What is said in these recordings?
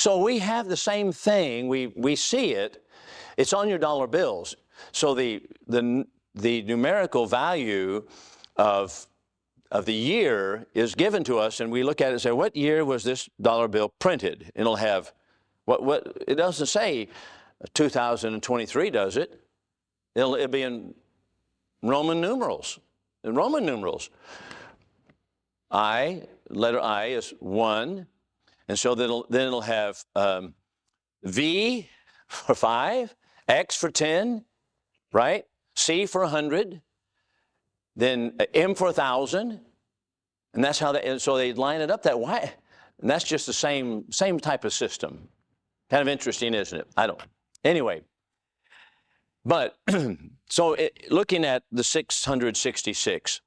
So we have the same thing. We see it. It's on your dollar bills. So the numerical value of the year is given to us, and we look at it and say, what year was this dollar bill printed? It'll have, it doesn't say 2023, does it? It'll be in Roman numerals. In Roman numerals. Letter I is 1, and so then it'll have V for 5, X for 10, right? C for 100, then M for 1,000, and that's how so they line it up that way. And that's just the same type of system. Kind of interesting, isn't it? Anyway, but so looking at the 666,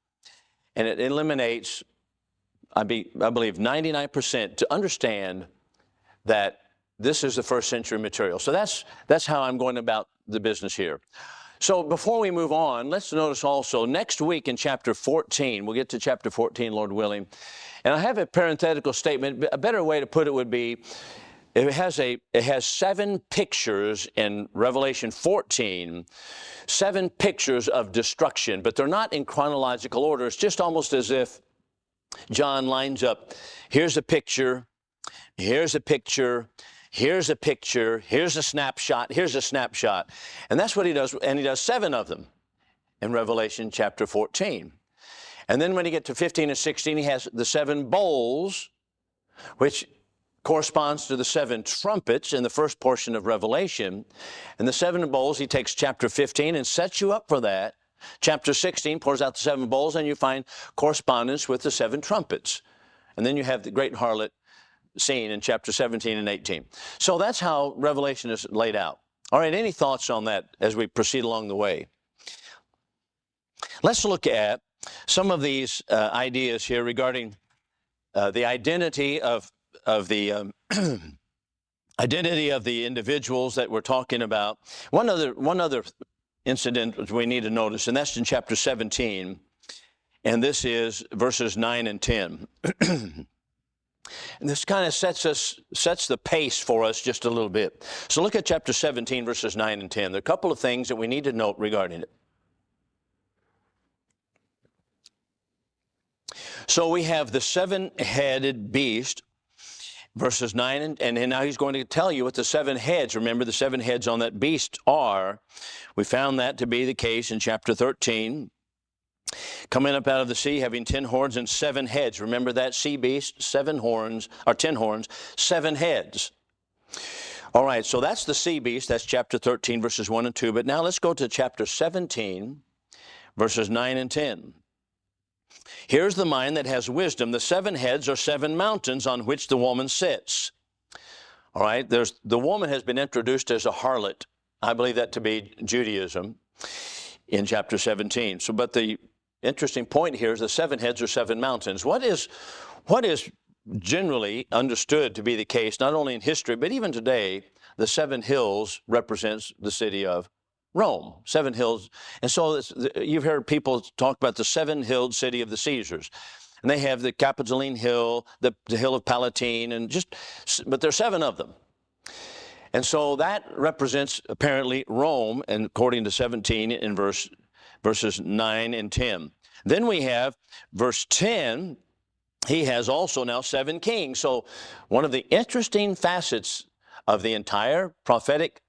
and it eliminates, I believe, 99% to understand that this is the first century material. So that's how I'm going about the business here. So before we move on, let's notice also next week in chapter 14, we'll get to chapter 14, Lord willing. And I have a parenthetical statement. A better way to put it would be, it has 7 pictures in Revelation 14, 7 pictures of destruction, but they're not in chronological order. It's just almost as if John lines up, here's a picture, here's a picture, here's a picture, here's a snapshot, here's a snapshot. And that's what he does, and he does 7 of them in Revelation chapter 14. And then when you get to 15 and 16, he has the 7 bowls, which corresponds to the 7 trumpets in the first portion of Revelation. And the 7 bowls, he takes chapter 15 and sets you up for that. Chapter 16 pours out the 7 bowls, and you find correspondence with the 7 trumpets. And then you have the great harlot scene in chapter 17 and 18. So that's how Revelation is laid out. All right, any thoughts on that as we proceed along the way? Let's look at some of these ideas here regarding the identity of the identity of the individuals that we're talking about. One other incident we need to notice, and that's in chapter 17, and this is verses 9 and 10. And this kind of sets the pace for us just a little bit. So look at chapter 17, verses 9 and 10. There are a couple of things that we need to note regarding it. So we have the 7-headed beast, verses 9, and now he's going to tell you what the 7 heads, remember the 7 heads on that beast are. We found that to be the case in chapter 13. Coming up out of the sea, having 10 horns and 7 heads. Remember that sea beast, 7 horns, or 10 horns, 7 heads. All right, so that's the sea beast. That's chapter 13, verses 1 and 2. But now let's go to chapter 17, verses 9 and 10. Here's the mind that has wisdom. The 7 heads are 7 mountains on which the woman sits. All right, the woman has been introduced as a harlot. I believe that to be Judaism in chapter 17. So, but the interesting point here is the 7 heads are 7 mountains. What is generally understood to be the case, not only in history, but even today, the 7 hills represents the city of Rome, 7 hills. And so you've heard people talk about the 7-hilled city of the Caesars. And they have the Capitoline Hill, the Hill of Palatine, but there's 7 of them. And so that represents apparently Rome, and according to 17 in verses 9 and 10. Then we have verse 10, he has also now 7 kings. So one of the interesting facets of the entire prophetic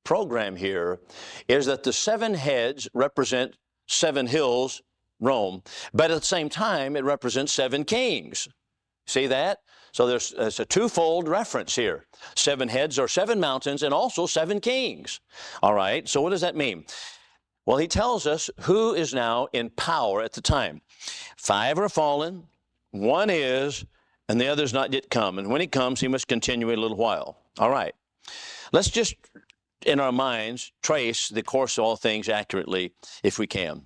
program here is that the 7 heads represent 7 hills, Rome, but at the same time it represents 7 kings. See that? So there's a twofold reference here. 7 heads are 7 mountains and also 7 kings. All right, so what does that mean? Well, he tells us who is now in power at the time. 5 are fallen, 1 is, and the other's not yet come. And when he comes, he must continue a little while. All right, let's just in our minds trace the course of all things accurately if we can.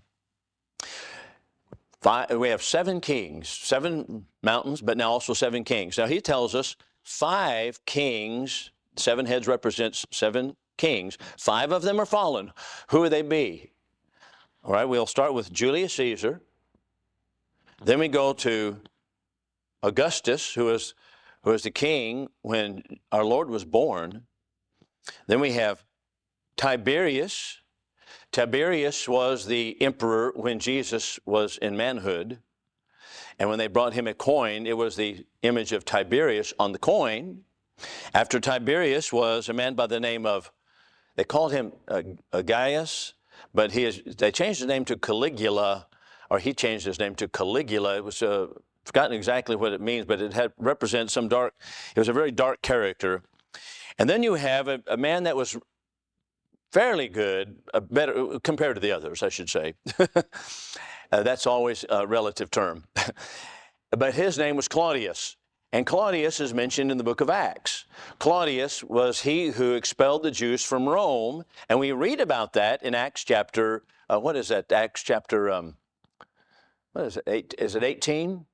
We have 7 kings, 7 mountains, but now also 7 kings. Now he tells us 5 kings, 7 heads represents 7 kings. 5 of them are fallen. Who would they be? All right, we'll start with Julius Caesar. Then we go to Augustus, who who was the king when our Lord was born. Then we have Tiberius. Tiberius was the emperor when Jesus was in manhood. And when they brought him a coin, it was the image of Tiberius on the coin. After Tiberius was a man by the name of, they called him Gaius, but they changed his name to Caligula, or he changed his name to Caligula. It was, forgotten exactly what it means, but it represents some dark, it was a very dark character. And then you have a man that was fairly good, better compared to the others, I should say. That's always a relative term. But his name was Claudius. And Claudius is mentioned in the book of Acts. Claudius was he who expelled the Jews from Rome. And we read about that in Acts chapter, what is that? Acts chapter, what is it? Is it 18?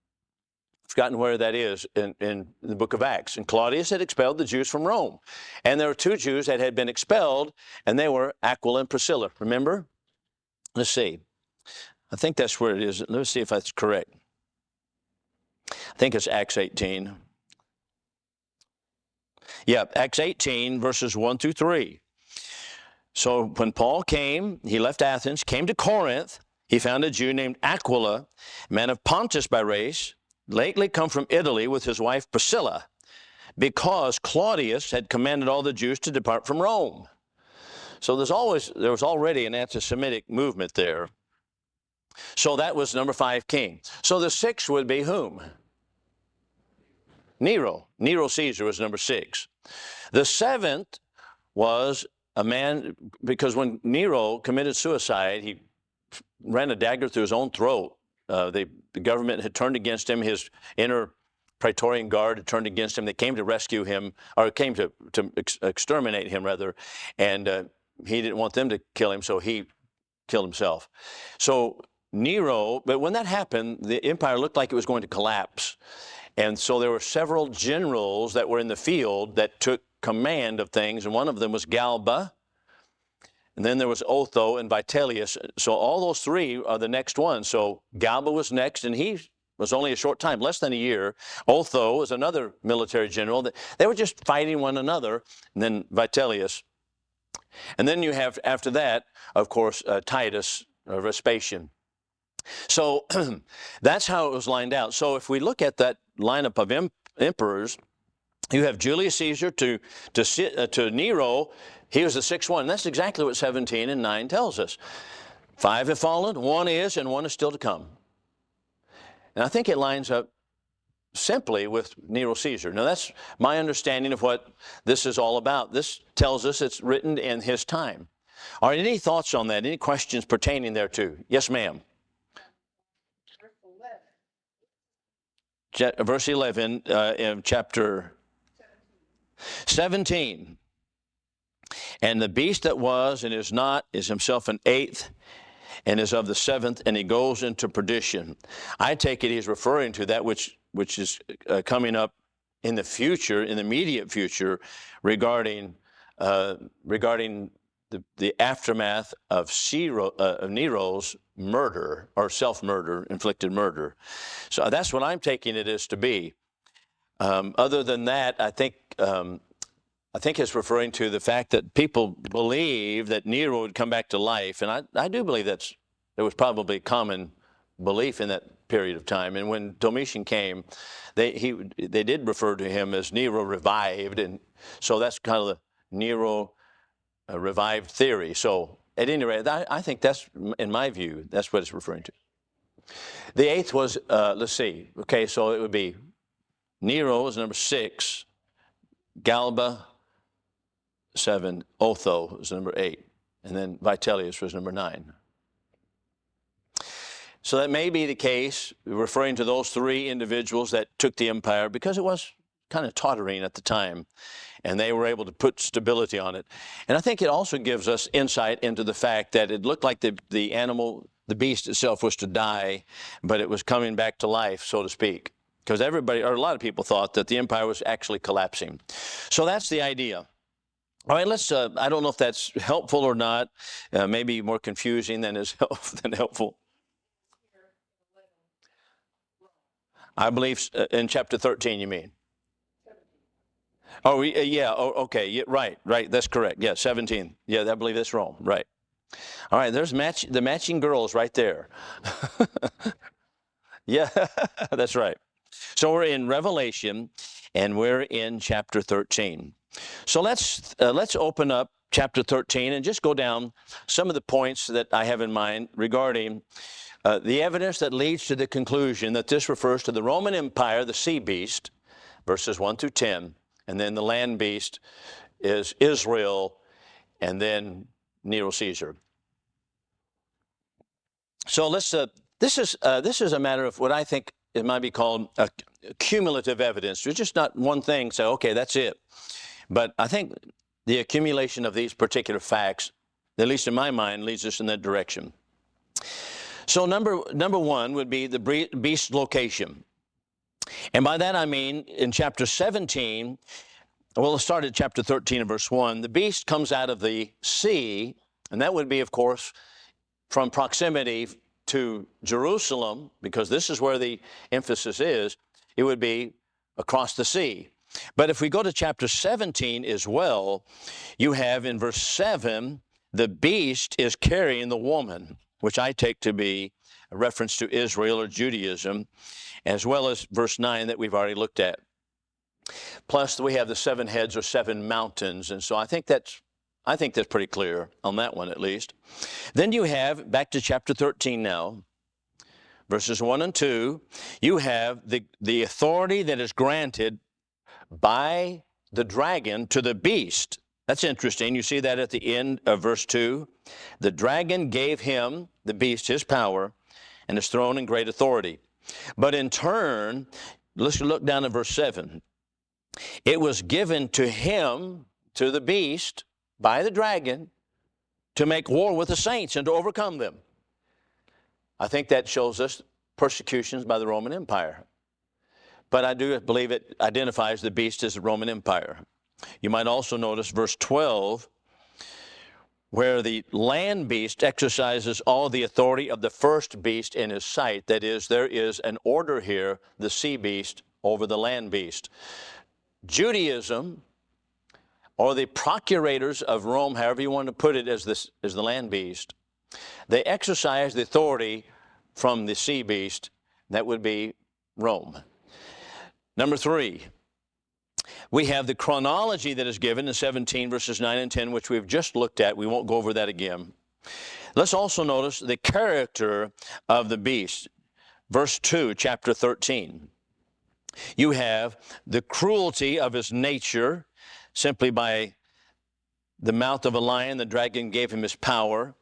I've forgotten where that is in the book of Acts. And Claudius had expelled the Jews from Rome. And there were two Jews that had been expelled, and they were Aquila and Priscilla. Remember? Let's see. I think that's where it is. Let's see if that's correct. I think it's Acts 18. Yeah, Acts 18, verses 1 through 3. So when Paul came, he left Athens, came to Corinth. He found a Jew named Aquila, a man of Pontus by race, lately come from Italy with his wife Priscilla, because Claudius had commanded all the Jews to depart from Rome. So there was already an anti-Semitic movement there. So that was number 5 king. So the 6th would be whom? Nero. Nero Caesar was number 6. The 7th was a man, because when Nero committed suicide, he ran a dagger through his own throat. The government had turned against him. His inner Praetorian Guard had turned against him. They came to rescue him, or came to exterminate him, rather. And he didn't want them to kill him, so he killed himself. So Nero, but when that happened, the empire looked like it was going to collapse. And so there were several generals that were in the field that took command of things, and one of them was Galba, and then there was Otho and Vitellius. So all those 3 are the next ones. So Galba was next, and he was only a short time, less than a year. Otho is another military general. They were just fighting one another, and then Vitellius. And then you have, after that, of course, Titus, Vespasian. So that's how it was lined out. So if we look at that lineup of emperors, you have Julius Caesar to Nero. He was the 6th one. That's exactly what 17 and 9 tells us. 5 have fallen, 1 is, and 1 is still to come. And I think it lines up simply with Nero Caesar. Now that's my understanding of what this is all about. This tells us it's written in his time. Are there any thoughts on that? Any questions pertaining thereto? Yes, ma'am. Verse 11 in chapter 17. And the beast that was and is not is himself an 8th and is of the 7th, and he goes into perdition. I take it he's referring to that which is coming up in the future, in the immediate future, regarding the aftermath of Nero's murder, or self-murder, inflicted murder. So that's what I'm taking it as to be. Other than that, I think it's referring to the fact that people believe that Nero would come back to life, and I do believe there was probably common belief in that period of time. And when Domitian came, they did refer to him as Nero revived, and so that's kind of the Nero revived theory. So at any rate, I think that's, in my view, that's what it's referring to. The 8th was, let's see, okay, so it would be Nero was number 6, Galba 7, Otho was number 8, and then Vitellius was number 9. So that may be the case, referring to those 3 individuals that took the empire, because it was kind of tottering at the time, and they were able to put stability on it. And I think it also gives us insight into the fact that it looked like the animal, the beast itself, was to die, but it was coming back to life, so to speak, because everybody, or a lot of people, thought that the empire was actually collapsing. So that's the idea. All right, let's, I don't know if that's helpful or not, maybe more confusing than is helpful. I believe in chapter 13, you mean? Oh, yeah. Oh, okay. Yeah, right. Right. That's correct. Yeah, 17. Yeah, I believe that's Rome. Right. All right. There's the matching girls right there. Yeah, that's right. So we're in Revelation, and we're in chapter 13. So let's open up chapter 13 and just go down some of the points that I have in mind regarding the evidence that leads to the conclusion that this refers to the Roman Empire, the sea beast, verses 1 through 10, and then the land beast is Israel, and then Nero Caesar. So this is a matter of what I think it might be called a cumulative evidence. There's just not one thing, so okay, that's it. But I think the accumulation of these particular facts, at least in my mind, leads us in that direction. So number one would be the beast location. And by that I mean in chapter 17, well, let's start at chapter 13 and verse 1. The beast comes out of the sea, and that would be, of course, from proximity to Jerusalem, because this is where the emphasis is, it would be across the sea. But if we go to chapter 17 as well, you have in verse 7, the beast is carrying the woman, which I take to be a reference to Israel or Judaism, as well as verse 9 that we've already looked at. Plus, we have the 7 heads or 7 mountains, and so I think that's pretty clear on that one at least. Then you have, back to chapter 13 now, verses 1 and 2, you have the authority that is granted by the dragon to the beast. That's interesting. You see that at the end of verse 2. The dragon gave him, the beast, his power and his throne and great authority. But in turn, let's look down at verse 7. It was given to him, to the beast, by the dragon, to make war with the saints and to overcome them. I think that shows us persecutions by the Roman Empire. But I do believe it identifies the beast as the Roman Empire. You might also notice verse 12, where the land beast exercises all the authority of the first beast in his sight. That is, there is an order here, the sea beast over the land beast. Judaism, or the procurators of Rome, however you want to put it, as the land beast, they exercise the authority from the sea beast. That would be Rome. Number 3, we have the chronology that is given in 17 verses 9 and 10, which we've just looked at. We won't go over that again. Let's also notice the character of the beast. Verse 2, chapter 13. You have the cruelty of his nature. Simply by the mouth of a lion, the dragon gave him his power.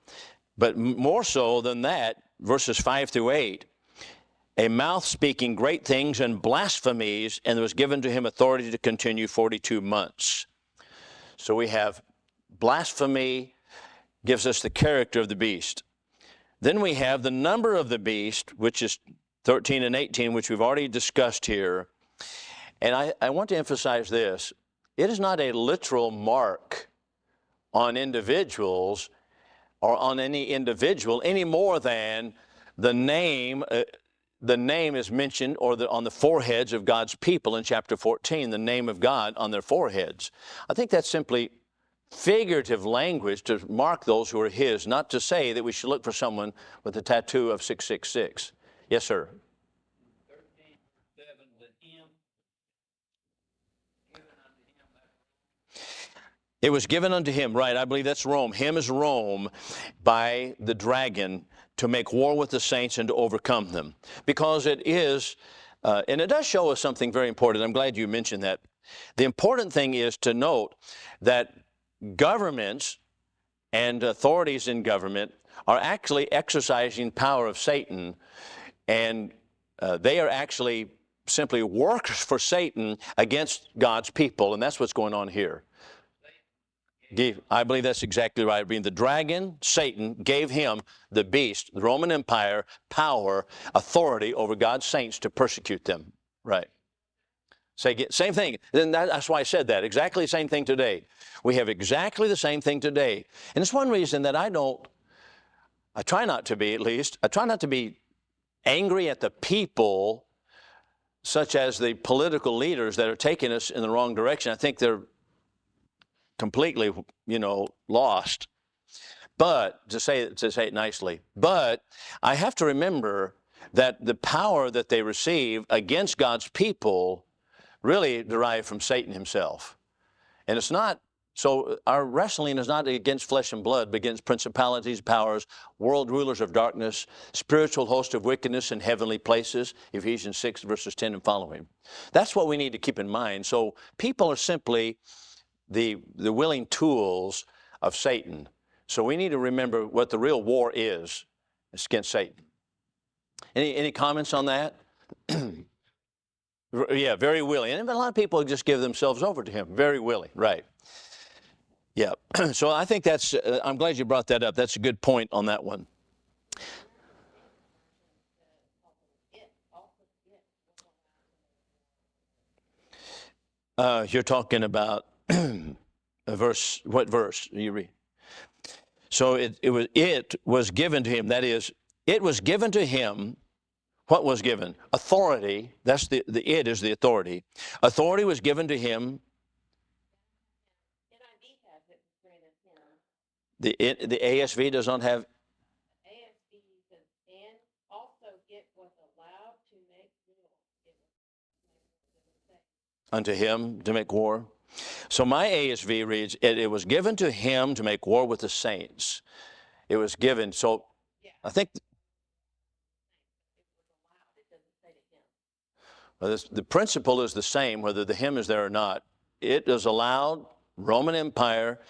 But more so than that, verses 5 through 8, a mouth speaking great things and blasphemies, and there was given to him authority to continue 42 months. So we have blasphemy, gives us the character of the beast. Then we have the number of the beast, which is 13 and 18, which we've already discussed here. And I want to emphasize this. It is not a literal mark on individuals or on any individual any more than the name is mentioned on the foreheads of God's people in chapter 14, the name of God on their foreheads. I think that's simply figurative language to mark those who are his, not to say that we should look for someone with a tattoo of 666. Yes, sir. It was given unto him, right, I believe that's Rome. Him is Rome by the dragon to make war with the saints and to overcome them. Because it is, and it does show us something very important. I'm glad you mentioned that. The important thing is to note that governments and authorities in government are actually exercising power of Satan, and they are actually simply workers for Satan against God's people, and that's what's going on here. I believe that's exactly right. I mean, the dragon, Satan, gave him, the beast, the Roman Empire, power, authority over God's saints to persecute them. Right. Same thing. That's why I said that. Exactly the same thing today. We have exactly the same thing today. And it's one reason that I try not to be at least, I try not to be angry at the people such as the political leaders that are taking us in the wrong direction. I think they're completely, lost. But to say it nicely, but I have to remember that the power that they receive against God's people really derived from Satan himself. And it's not, so our wrestling is not against flesh and blood, but against principalities, powers, world rulers of darkness, spiritual host of wickedness in heavenly places, Ephesians 6 verses 10 and following. That's what we need to keep in mind. So people are simply the willing tools of Satan. So we need to remember what the real war is. It's against Satan. Any comments on that? Yeah, very willing. And a lot of people just give themselves over to him. Very willing, right. Yeah, so I think that's, I'm glad you brought that up. That's a good point on that one. You're talking about a verse, what verse do you read? So it was given to him, that is, it was given to him. What was given? Authority. That's the it is the authority. Authority was given to him. The ASV does not have. ASV says, and also it was allowed to make war. Unto him to make war. So my ASV reads, it was given to him to make war with the saints. It was given. So yeah. I think. Well, the principle is the same, whether the him is there or not. It is allowed. Roman Empire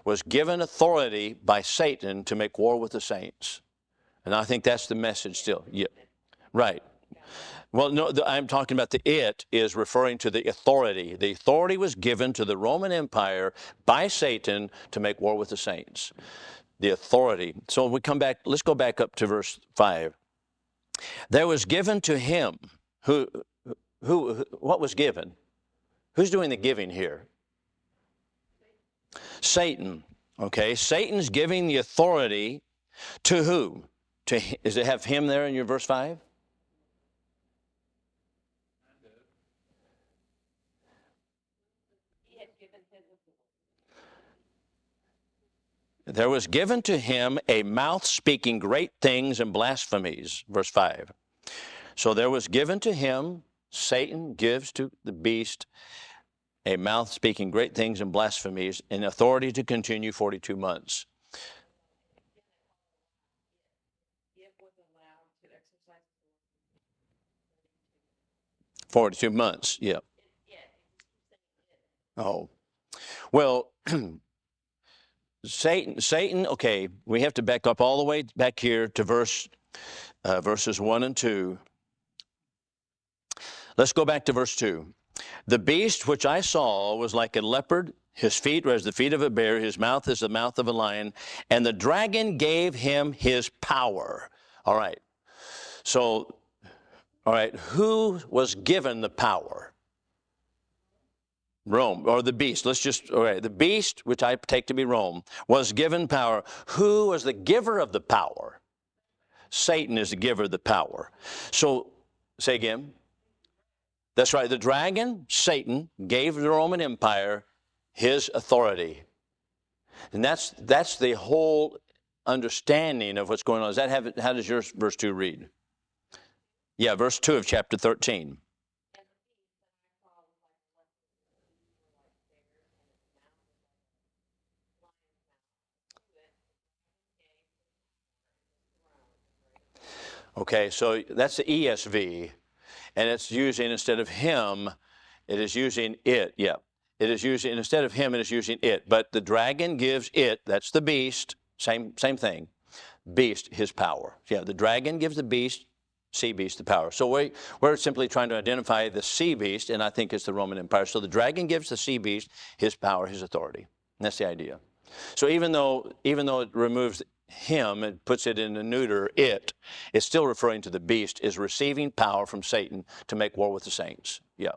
was given authority by Satan to make war with the saints. And I think that's the message still. Yeah, right. Well, no, I'm talking about the it is referring to the authority. The authority was given to the Roman Empire by Satan to make war with the saints. The authority. So we come back, let's go back up to verse 5. There was given to him, what was given? Who's doing the giving here? Satan. Okay, Satan's giving the authority to who? Does it have him there in your verse 5? There was given to him a mouth speaking great things and blasphemies, verse 5. So there was given to him, Satan gives to the beast a mouth speaking great things and blasphemies, and authority to continue 42 months. It was allowed to exercise 42 months, yeah. Oh. Well, Satan, okay, we have to back up all the way back here to verses 1 and 2. Let's go back to verse 2. The beast which I saw was like a leopard. His feet were as the feet of a bear. His mouth is the mouth of a lion. And the dragon gave him his power. All right. So, all right, who was given the power? Rome, or the beast. All right, the beast, which I take to be Rome, was given power. Who was the giver of the power? Satan is the giver of the power. So, say again. That's right. The dragon, Satan, gave the Roman Empire his authority. And that's the whole understanding of what's going on. How does your verse 2 read? Yeah, verse 2 of chapter 13. Okay, so that's the ESV. And it's using, instead of him, it is using it. Yeah, it is using, instead of him, it is using it. But the dragon gives it, that's the beast, same thing, beast, his power. Yeah, the dragon gives the beast, sea beast, the power. So we're simply trying to identify the sea beast, and I think it's the Roman Empire. So the dragon gives the sea beast his power, his authority. And that's the idea. So even though it removes him and puts it in a neuter, it's still referring to the beast is receiving power from Satan to make war with the saints. Yeah.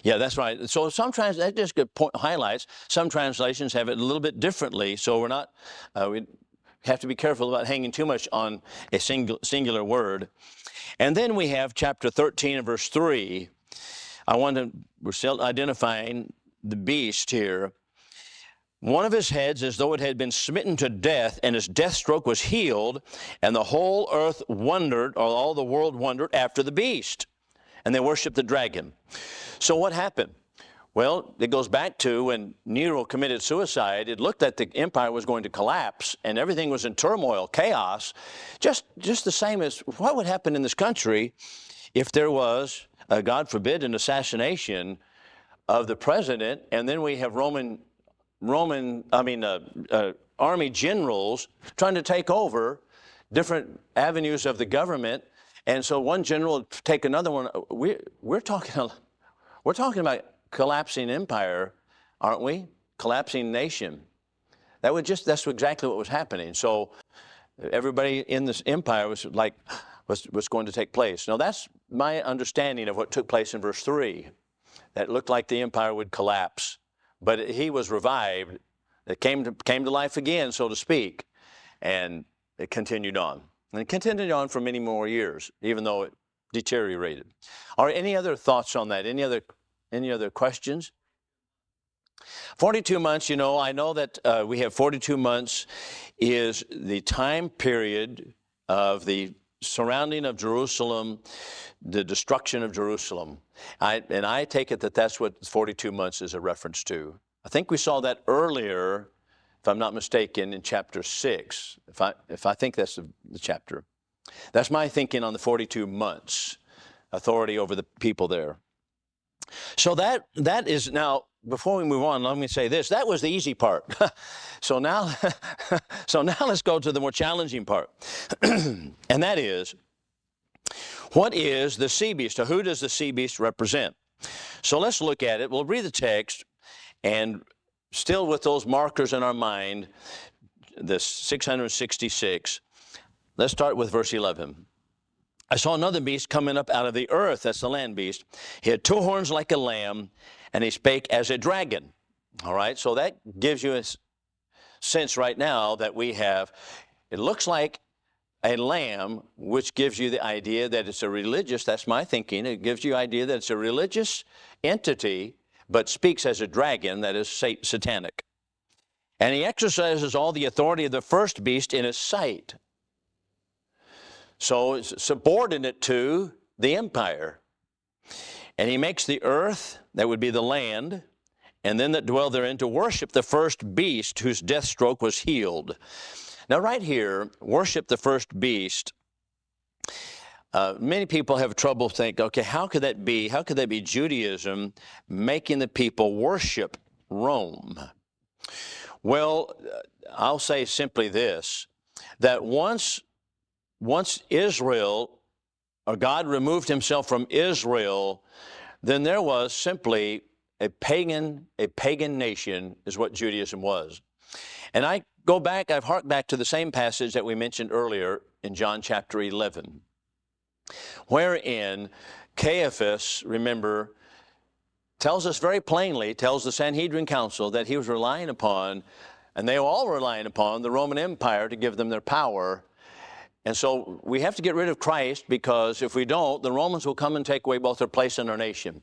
Yeah, that's right. So sometimes that just highlights, some translations have it a little bit differently. So we're not, have to be careful about hanging too much on a singular word. And then we have chapter 13 and verse 3. We're still identifying the beast here. One of his heads as though it had been smitten to death, and his death stroke was healed, and the whole earth wondered, or all the world wondered, after the beast. And they worshiped the dragon. So what happened? Well, it goes back to when Nero committed suicide. It looked like the empire was going to collapse, and everything was in turmoil, chaos. Just the same as what would happen in this country if there was, God forbid, an assassination of the president, and then we have army generals trying to take over different avenues of the government, and so one general would take another one. We're talking about collapsing empire, aren't we? Collapsing nation. That's exactly what was happening. So everybody in this empire was going to take place. Now that's my understanding of what took place in verse 3. That looked like the empire would collapse. But he was revived. It came to life again, so to speak, and it continued on. And it continued on for many more years, even though it deteriorated. Are any other thoughts on that? Any other questions? 42 months, I know that we have 42 months is the time period of the surrounding of Jerusalem, the destruction of Jerusalem. I take it that that's what 42 months is a reference to. I think we saw that earlier, if I'm not mistaken, in chapter 6. If I think that's the chapter. That's my thinking on the 42 months, authority over the people there. So that is now, before we move on, let me say this. That was the easy part. So now let's go to the more challenging part. And that is, what is the sea beast? Or who does the sea beast represent? So let's look at it. We'll read the text, and still with those markers in our mind, the 666. Let's start with verse 11. I saw another beast coming up out of the earth. That's the land beast. He had 2 horns like a lamb, and he spake as a dragon. All right, so that gives you a sense right now that we have, it looks like a lamb, which gives you the idea that it's a religious, that's my thinking, it gives you the idea that it's a religious entity, but speaks as a dragon, that is satanic. And he exercises all the authority of the first beast in his sight. So it's subordinate to the empire. And he makes the earth, that would be the land, and them that dwell therein to worship the first beast whose death stroke was healed. Now right here, worship the first beast. Many people have trouble thinking, okay, how could that be? How could that be Judaism making the people worship Rome? Well, I'll say simply this, that once Israel, or God removed himself from Israel, then there was simply a pagan nation is what Judaism was. And I've harked back to the same passage that we mentioned earlier in John chapter 11, wherein Caiaphas, remember, tells us very plainly, tells the Sanhedrin Council that he was relying upon, and they were all relying upon, the Roman Empire to give them their power. And so we have to get rid of Christ, because if we don't, the Romans will come and take away both their place in our nation.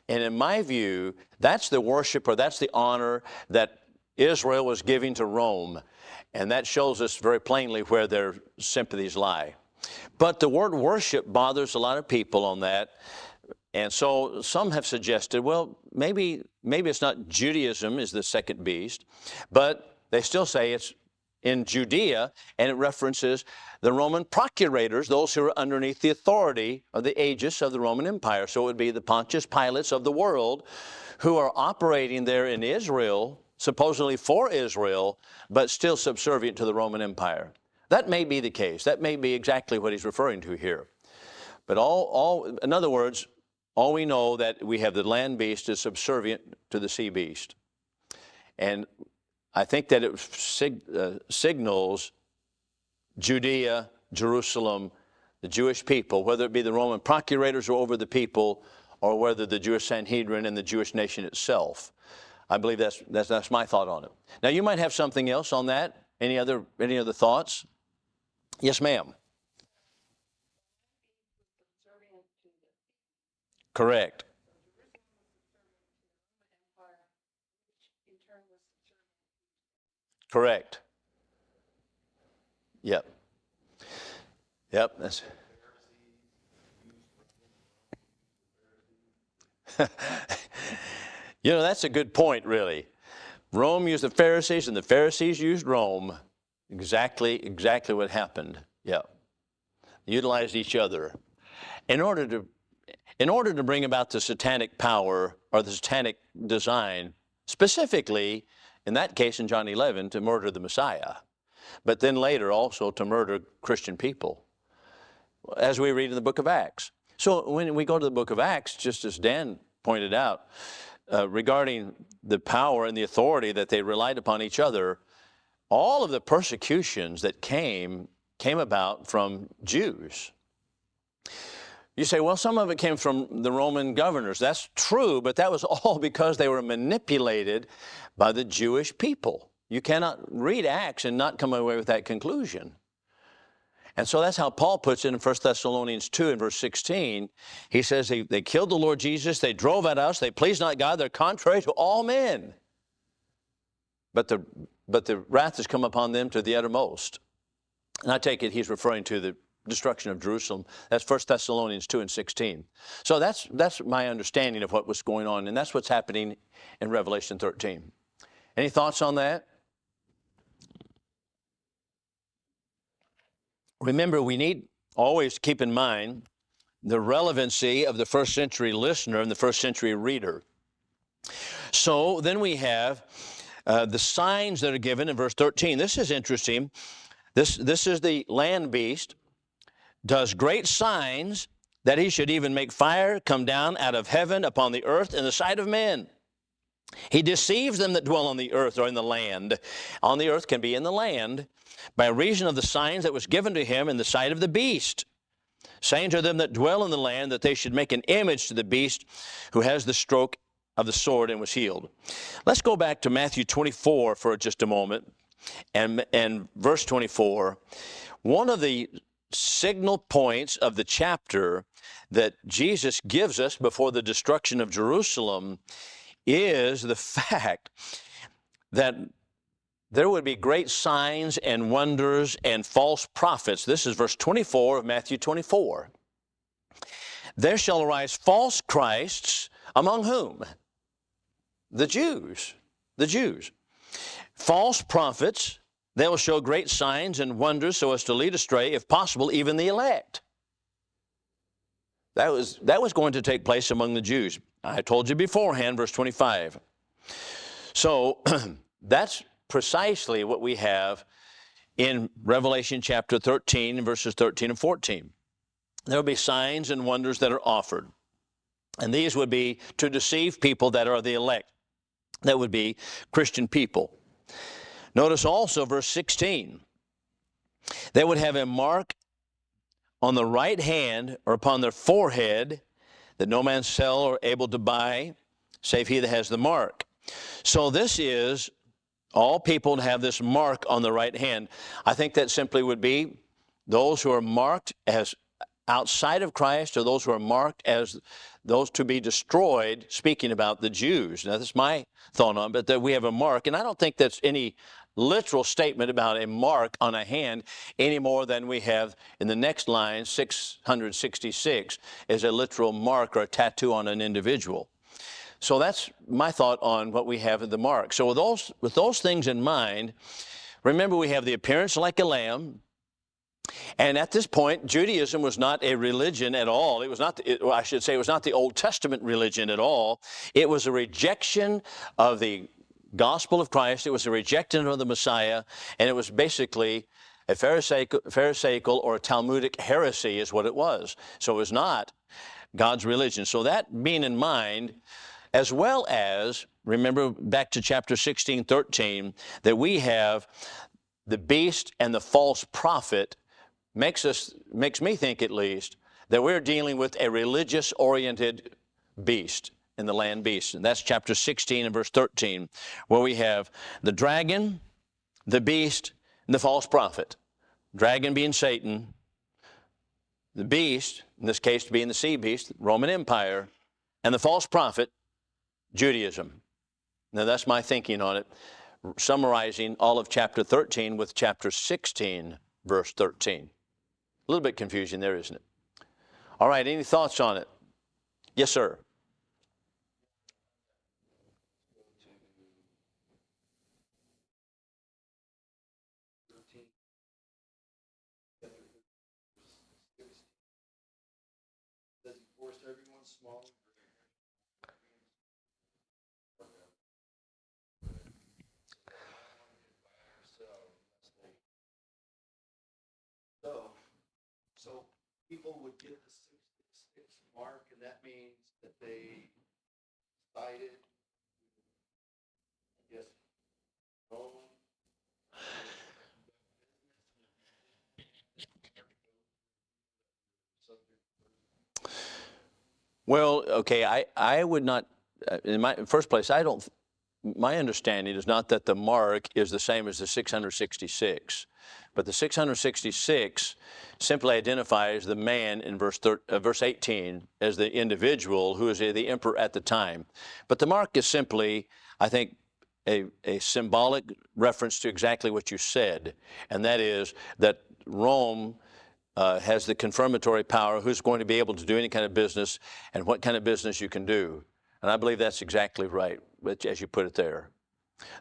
And in my view, that's the worship, or that's the honor that Israel was giving to Rome. And that shows us very plainly where their sympathies lie. But the word worship bothers a lot of people on that. And so some have suggested, well, maybe it's not Judaism is the second beast, but they still say it's in Judea, and it references the Roman procurators, those who are underneath the authority of the aegis of the Roman Empire. So it would be the Pontius Pilates of the world who are operating there in Israel, supposedly for Israel, but still subservient to the Roman Empire. That may be the case. That may be exactly what he's referring to here. But in other words, all we know that we have the land beast is subservient to the sea beast. And I think that it signals Judea, Jerusalem, the Jewish people, whether it be the Roman procurators who are over the people, or whether the Jewish Sanhedrin and the Jewish nation itself. I believe that's my thought on it. Now, you might have something else on that. Any other thoughts? Yes, ma'am. subservient to the Correct. Empire, which in turn was subservient. Correct. Yep. Yep. That's. You know, that's a good point, really. Rome used the Pharisees, and the Pharisees used Rome. Exactly what happened. Yeah. Utilized each other. In order to bring about the satanic power or the satanic design, specifically, in that case in John 11, to murder the Messiah, but then later also to murder Christian people, as we read in the book of Acts. So when we go to the book of Acts, just as Dan pointed out, regarding the power and the authority that they relied upon each other, all of the persecutions that came about from Jews. You say, well, some of it came from the Roman governors. That's true, but that was all because they were manipulated by the Jewish people. You cannot read Acts and not come away with that conclusion. And so that's how Paul puts it in 1 Thessalonians 2 and verse 16. He says they killed the Lord Jesus, they drove at us, they pleased not God, they're contrary to all men. But the wrath has come upon them to the uttermost. And I take it he's referring to the destruction of Jerusalem. That's 1 Thessalonians 2 and 16. So that's my understanding of what was going on, and that's what's happening in Revelation 13. Any thoughts on that? Remember, we need always keep in mind the relevancy of the first century listener and the first century reader. So then we have the signs that are given in verse 13. This is interesting. This is the land beast, does great signs that he should even make fire come down out of heaven upon the earth in the sight of men. He deceives them that dwell on the earth or in the land. On the earth can be in the land, by reason of the signs that was given to him in the sight of the beast, saying to them that dwell in the land that they should make an image to the beast who has the stroke of the sword and was healed. Let's go back to Matthew 24 for just a moment, and verse 24. One of the signal points of the chapter that Jesus gives us before the destruction of Jerusalem is the fact that there would be great signs and wonders and false prophets. This is verse 24 of Matthew 24. There shall arise false Christs among whom? The Jews. The Jews. False prophets. They will show great signs and wonders so as to lead astray, if possible, even the elect. That was going to take place among the Jews. I told you beforehand, verse 25. So that's precisely what we have in Revelation chapter 13, verses 13 and 14. There will be signs and wonders that are offered. And these would be to deceive people that are the elect. That would be Christian people. Notice also verse 16. They would have a mark on the right hand or upon their forehead that no man sell or able to buy, save he that has the mark. So this is all people to have this mark on the right hand. I think that simply would be those who are marked as outside of Christ, or those who are marked as those to be destroyed, speaking about the Jews. Now, that's my thought on it, but that we have a mark, and I don't think that's any literal statement about a mark on a hand any more than we have in the next line, 666, is a literal mark or a tattoo on an individual. So that's my thought on what we have in the mark. So with those things in mind, remember we have the appearance like a lamb. And at this point, Judaism was not a religion at all. It was not, it was not the Old Testament religion at all. It was a rejection of the gospel of Christ. It was a rejection of the Messiah. And it was basically a Pharisaical or a Talmudic heresy is what it was. So it was not God's religion. So that being in mind, as well as, remember back to chapter 16, 13, that we have the beast and the false prophet, makes me think at least that we're dealing with a religious-oriented beast in the land beast. And that's chapter 16 and verse 13, where we have the dragon, the beast, and the false prophet. Dragon being Satan, the beast, in this case being the sea beast, Roman Empire, and the false prophet, Judaism. Now that's my thinking on it, summarizing all of chapter 13 with chapter 16, verse 13. A little bit confusing there, isn't it? All right, any thoughts on it? Yes, sir. Does he force everyone small? So people would get the 666 mark, and that means that they cited, I guess, Rome. Well, okay, I would not, in my first place, my understanding is not that the mark is the same as the 666, but the 666 simply identifies the man in verse 18 as the individual who is the emperor at the time. But the mark is simply, I think, a symbolic reference to exactly what you said, and that is that Rome has the confirmatory power, who's going to be able to do any kind of business and what kind of business you can do. And I believe that's exactly right, as you put it there.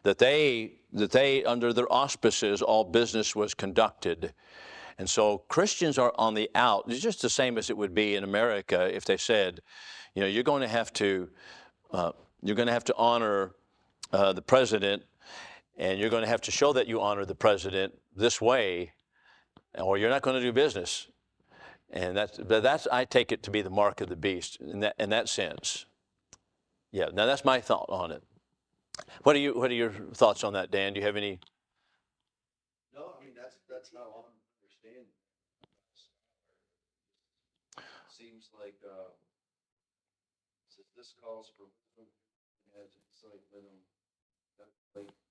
That they, under their auspices, all business was conducted. And so Christians are on the out. It's just the same as it would be in America if they said, you know, you're going to have to honor the president, and you're going to have to show that you honor the president this way, or you're not going to do business. And that's I take it to be the mark of the beast in that sense. Yeah. Now that's my thought on it. What are your thoughts on that, Dan? Do you have any? No, I mean that's how I'm understanding. Seems like since this calls for wisdom, as it's like let them calculate the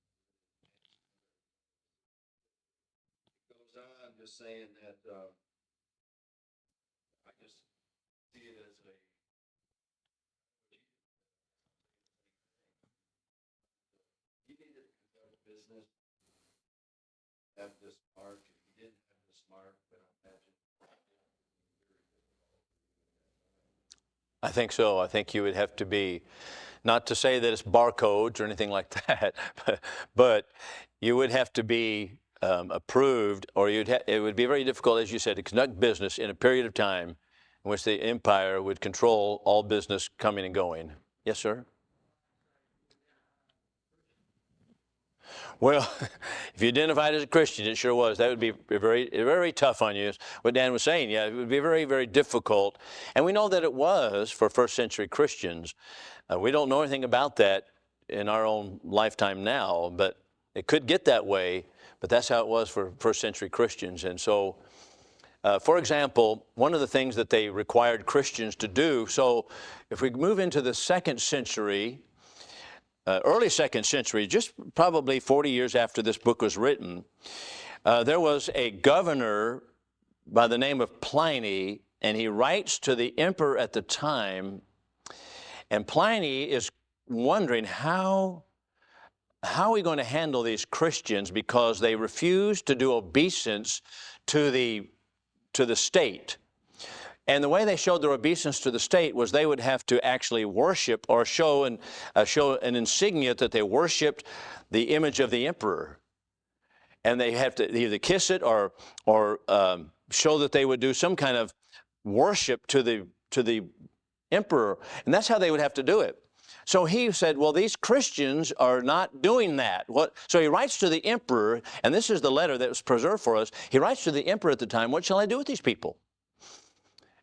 number of these. It goes on just saying that I just see it as a you needed to conduct business, have this mark. If you didn't have this mark, then I imagine. I think so. I think you would have to be, not to say that it's barcodes or anything like that, but you would have to be approved, or it would be very difficult, as you said, to conduct business in a period of time in which the empire would control all business coming and going. Yes, sir? Well, if you identified as a Christian, it sure was. That would be very, very tough on you. What Dan was saying, yeah, it would be very, very difficult. And we know that it was for first century Christians. We don't know anything about that in our own lifetime now, but it could get that way. But that's how it was for first century Christians. And so, for example, one of the things that they required Christians to do, so if we move into the second century, early second century, just probably 40 years after this book was written, there was a governor by the name of Pliny, and he writes to the emperor at the time, and Pliny is wondering how are we going to handle these Christians because they refuse to do obeisance to the state. And the way they showed their obeisance to the state was they would have to actually worship or show an insignia that they worshiped the image of the emperor. And they have to either kiss it or show that they would do some kind of worship to the emperor. And that's how they would have to do it. So he said, well, these Christians are not doing that. So he writes to the emperor, and this is the letter that was preserved for us. He writes to the emperor at the time, what shall I do with these people?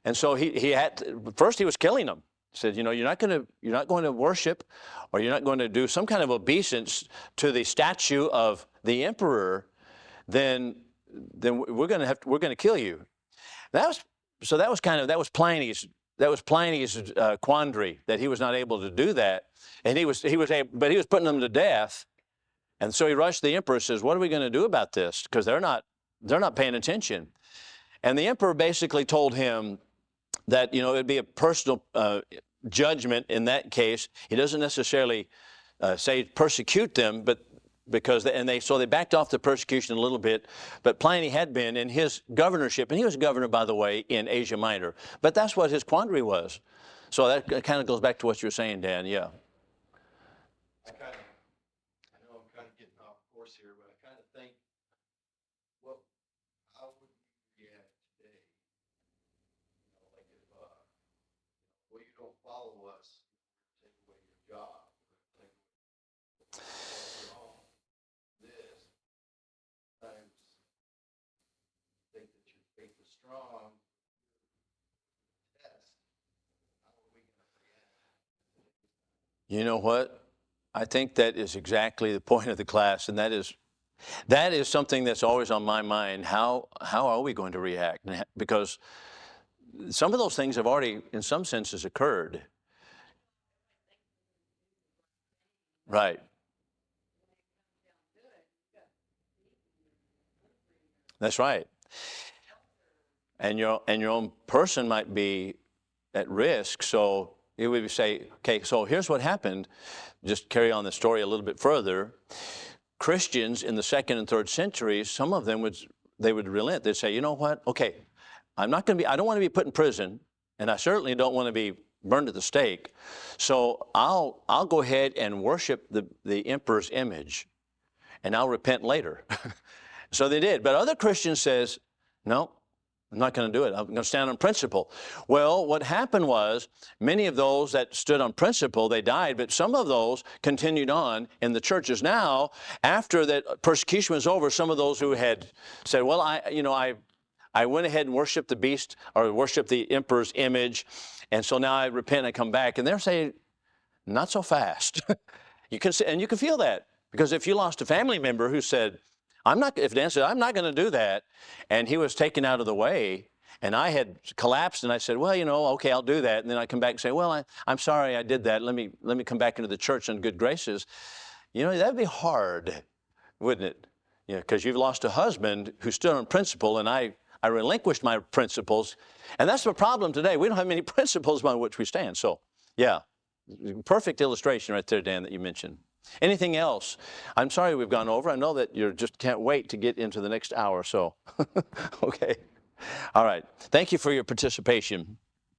And so first he was killing them. He said, you know, you're not going to worship, or you're not going to do some kind of obeisance to the statue of the emperor, then we're going to kill you. That was Pliny's quandary, that he was not able to do that, and but he was putting them to death. And so he rushed the emperor and says, what are we going to do about this? Because they're not paying attention. And the emperor basically told him that, it would be a personal judgment in that case. He doesn't necessarily say persecute them, but so they backed off the persecution a little bit. But Pliny had been in his governorship, and he was governor, by the way, in Asia Minor. But that's what his quandary was. So that kind of goes back to what you were saying, Dan. Yeah. I know I'm kind of getting off course here, but I kind of think, how would you react today? Like if, you don't follow us, take away your job, take away this. Sometimes think that your faith is strong. Test. How are we going to react? You know what? I think that is exactly the point of the class, and that is something that's always on my mind. How are we going to react? Because some of those things have already, in some senses, occurred. Right. That's right. And your own person might be at risk. So it would say, okay, so here's what happened. Just carry on the story a little bit further. Christians in the 2nd and 3rd centuries, some of them would relent. They'd say, you know what? Okay, I don't want to be put in prison, and I certainly don't want to be burned at the stake. So I'll go ahead and worship the emperor's image, and I'll repent later. So they did. But other Christians says, no, I'm not going to do it. I'm going to stand on principle. Well, what happened was many of those that stood on principle, they died, but some of those continued on in the churches. Now, after that persecution was over, some of those who had said, well, I went ahead and worshiped the beast or worshiped the emperor's image, and so now I repent and come back. And they're saying, not so fast. You can feel that, because if you lost a family member who said, if Dan said, I'm not going to do that, and he was taken out of the way, and I had collapsed, and I said, well, okay, I'll do that. And then I come back and say, well, I'm sorry I did that. Let me come back into the church in good graces. That'd be hard, wouldn't it? Because you've lost a husband who stood on principle, and I relinquished my principles. And that's the problem today. We don't have many principles by which we stand. So, yeah, perfect illustration right there, Dan, that you mentioned. Anything else? I'm sorry we've gone over. I know that you just can't wait to get into the next hour or so. Okay. All right. Thank you for your participation.